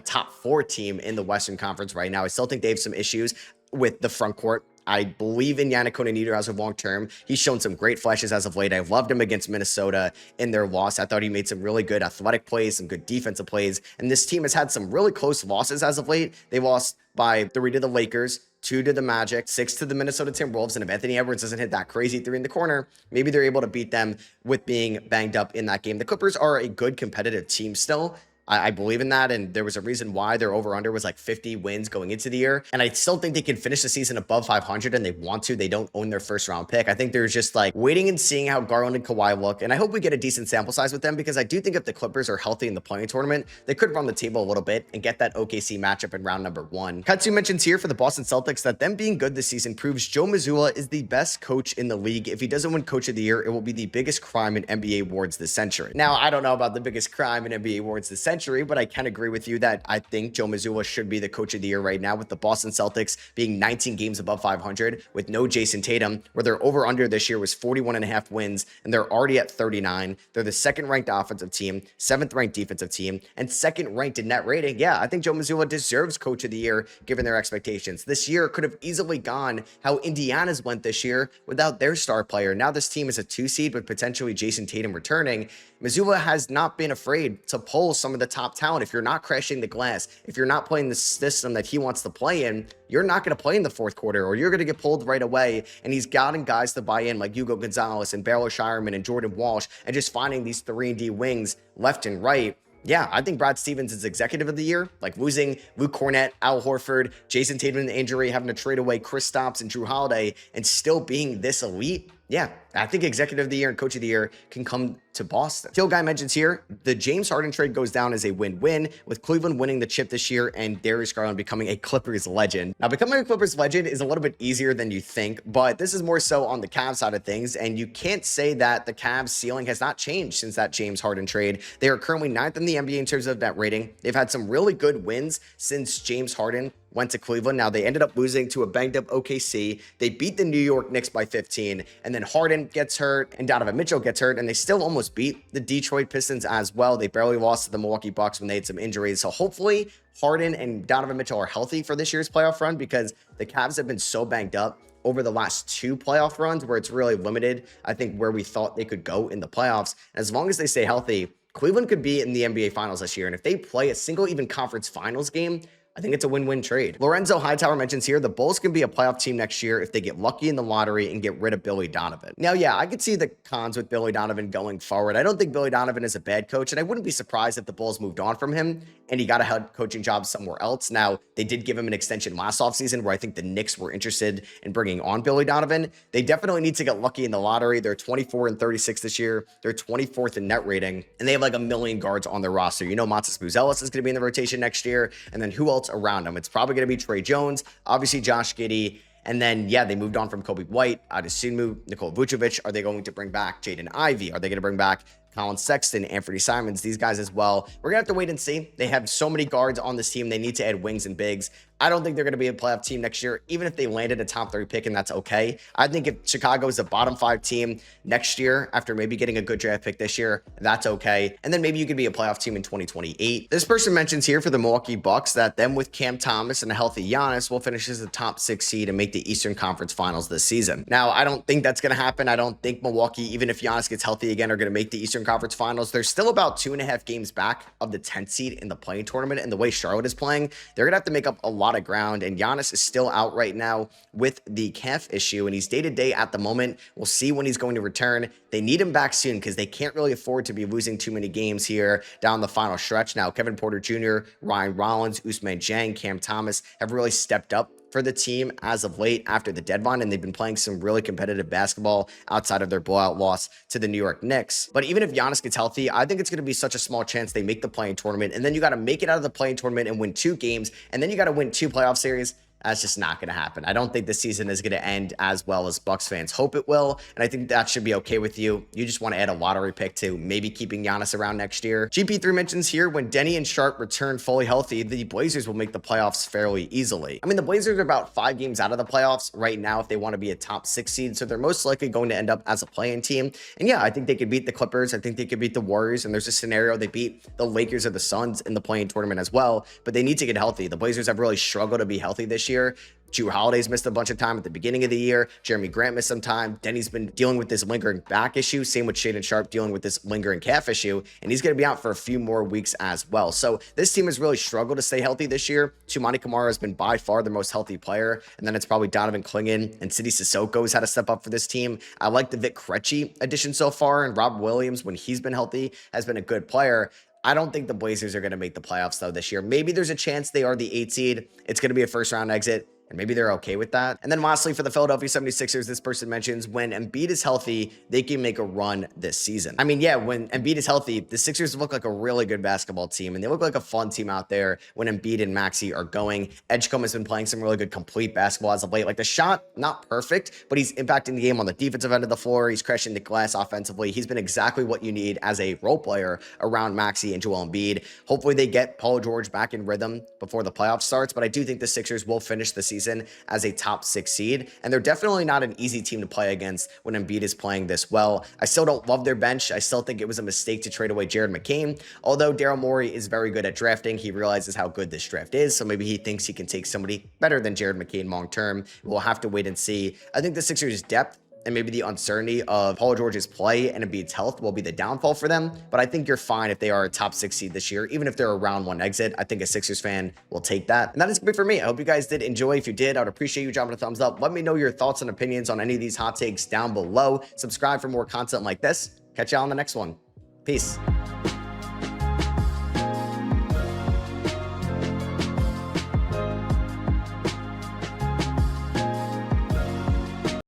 top 4 team in the Western Conference right now. I still think they have some issues with the front court I believe in Yannick Koninito as of long term. He's shown some great flashes as of late. I loved him against Minnesota in their loss. I thought he made some really good athletic plays, some good defensive plays. And this team has had some really close losses as of late. They lost by 3 to the Lakers, 2 to the Magic, 6 to the Minnesota Timberwolves. And if Anthony Edwards doesn't hit that crazy 3 in the corner, maybe they're able to beat them with being banged up in that game. The Clippers are a good competitive team still. I believe in that, and there was a reason why their over-under was like 50 wins going into the year, and I still think they can finish the season above 500, and they want to. They don't own their first-round pick. I think they're just like waiting and seeing how Garland and Kawhi look, and I hope we get a decent sample size with them, because I do think if the Clippers are healthy in the playing tournament, they could run the table a little bit and get that OKC matchup in round number 1. Katsu mentions here for the Boston Celtics that them being good this season proves Joe Mazzulla is the best coach in the league. If he doesn't win Coach of the Year, it will be the biggest crime in NBA awards this century. Now, I don't know about the biggest crime in NBA awards this century, but I can agree with you that I think Joe Mazzulla should be the Coach of the Year right now, with the Boston Celtics being 19 games above 500 with no Jason Tatum, where their over-under this year was 41.5 wins, and they're already at 39. They're the 2nd-ranked offensive team, 7th-ranked defensive team, and 2nd-ranked in net rating. Yeah, I think Joe Mazzulla deserves Coach of the Year given their expectations. This year could have easily gone how Indiana's went this year without their star player. Now this team is a 2 seed with potentially Jason Tatum returning. Mazzulla has not been afraid to pull some of the top talent. If you're not crashing the glass, if you're not playing the system that he wants to play in, you're not going to play in the 4th quarter, or you're going to get pulled right away. And he's gotten guys to buy in like Hugo Gonzalez and Baylor Shireman and Jordan Walsh, and just finding these 3-and-D wings left and right. Yeah, I think Brad Stevens is executive of the year, like losing Luke Cornett, Al Horford, Jason Tatum in the injury, having to trade away Kristaps and Drew Holiday, and still being this elite. Yeah, I think executive of the year and coach of the year can come to Boston. Teal Guy mentions here, the James Harden trade goes down as a win-win, with Cleveland winning the chip this year and Darius Garland becoming a Clippers legend. Now, becoming a Clippers legend is a little bit easier than you think, but this is more so on the Cavs side of things, and you can't say that the Cavs ceiling has not changed since that James Harden trade. They are currently 9th in the NBA in terms of net rating. They've had some really good wins since James Harden went to Cleveland. Now, they ended up losing to a banged-up OKC. They beat the New York Knicks by 15, and then Harden gets hurt, and Donovan Mitchell gets hurt, and they still almost beat the Detroit Pistons as well. They barely lost to the Milwaukee Bucks when they had some injuries. So hopefully, Harden and Donovan Mitchell are healthy for this year's playoff run, because the Cavs have been so banged up over the last 2 playoff runs where it's really limited, I think, where we thought they could go in the playoffs. And as long as they stay healthy, Cleveland could be in the NBA Finals this year. And if they play a single even conference finals game, I think it's a win-win trade. Lorenzo Hightower mentions here, the Bulls can be a playoff team next year if they get lucky in the lottery and get rid of Billy Donovan. Now, yeah, I could see the cons with Billy Donovan going forward. I don't think Billy Donovan is a bad coach, and I wouldn't be surprised if the Bulls moved on from him and he got a head coaching job somewhere else. Now, they did give him an extension last offseason where I think the Knicks were interested in bringing on Billy Donovan. They definitely need to get lucky in the lottery. They're 24-36 this year. They're 24th in net rating, and they have like a million guards on their roster. You know, Montes Buzelis is going to be in the rotation next year, and then who else around him? It's probably going to be Trey Jones, obviously Josh Giddey, and then, yeah, they moved on from Kobe White, Adesanya, Nikola Vucevic. Are they going to bring back Jaden Ivey? Are they going to bring back Colin Sexton, Anthony Simons, these guys as well? We're going to have to wait and see. They have so many guards on this team. They need to add wings and bigs. I don't think they're going to be a playoff team next year, even if they landed a top 3 pick, and that's okay. I think if Chicago is a bottom 5 team next year, after maybe getting a good draft pick this year, that's okay. And then maybe you could be a playoff team in 2028. This person mentions here for the Milwaukee Bucks that them with Cam Thomas and a healthy Giannis will finish as the top 6 seed and make the Eastern Conference Finals this season. Now, I don't think that's going to happen. I don't think Milwaukee, even if Giannis gets healthy again, are going to make the Eastern Conference Finals. They're still about 2.5 games back of the 10th seed in the playing tournament, and the way Charlotte is playing, they're going to have to make up a lot of ground, and Giannis is still out right now with the calf issue, and he's day-to-day at the moment. We'll see when he's going to return. They need him back soon because they can't really afford to be losing too many games here down the final stretch. Now, Kevin Porter Jr., Ryan Rollins, Ousmane Dieng, Cam Thomas have really stepped up for the team as of late after the deadline, and they've been playing some really competitive basketball outside of their blowout loss to the New York Knicks. But even if Giannis gets healthy, I think it's going to be such a small chance they make the play-in tournament, and then you got to make it out of the play-in tournament and win 2 games, and then you got to win 2 playoff series. That's just not going to happen. I don't think this season is going to end as well as Bucks fans hope it will, and I think that should be okay with you. You just want to add a lottery pick to maybe keeping Giannis around next year. GP3 mentions here, when Denny and Sharp return fully healthy, the Blazers will make the playoffs fairly easily. I mean, the Blazers are about 5 games out of the playoffs right now if they want to be a top 6 seed, so they're most likely going to end up as a play-in team. And yeah, I think they could beat the Clippers. I think they could beat the Warriors, and there's a scenario they beat the Lakers or the Suns in the play-in tournament as well, but they need to get healthy. The Blazers have really struggled to be healthy this year. year. Drew Holiday's missed a bunch of time at the beginning of the year. Jeremy Grant missed some time. Denny's been dealing with this lingering back issue. Same with Shaedon Sharpe dealing with this lingering calf issue. And he's going to be out for a few more weeks as well. So this team has really struggled to stay healthy this year. Tumani Kamara has been by far the most healthy player. And then it's probably Donovan Clingan and Sidi Sissoko has had to step up for this team. I like the Vic Krejci addition so far. And Rob Williams, when he's been healthy, has been a good player. I don't think the Blazers are going to make the playoffs, though, this year. Maybe there's a chance they are the 8 seed. It's going to be a first-round exit. And maybe they're okay with that. And then lastly, for the Philadelphia 76ers, this person mentions when Embiid is healthy, they can make a run this season. I mean, yeah, when Embiid is healthy, the Sixers look like a really good basketball team, and they look like a fun team out there when Embiid and Maxey are going. Edgecombe has been playing some really good complete basketball as of late. Like the shot, not perfect, but he's impacting the game on the defensive end of the floor. He's crashing the glass offensively. He's been exactly what you need as a role player around Maxey and Joel Embiid. Hopefully they get Paul George back in rhythm before the playoffs starts, but I do think the Sixers will finish the season as a top 6 seed, and they're definitely not an easy team to play against when Embiid is playing this well. I still don't love their bench. I still think it was a mistake to trade away Jared McCain. Although Daryl Morey is very good at drafting, he realizes how good this draft is, so maybe he thinks he can take somebody better than Jared McCain long term. We'll have to wait and see. I think the Sixers' depth and maybe the uncertainty of Paul George's play and Embiid's health will be the downfall for them. But I think you're fine if they are a top 6 seed this year, even if they're a round 1 exit. I think a Sixers fan will take that. And that is good for me. I hope you guys did enjoy. If you did, I would appreciate you dropping a thumbs up. Let me know your thoughts and opinions on any of these hot takes down below. Subscribe for more content like this. Catch you on the next one. Peace.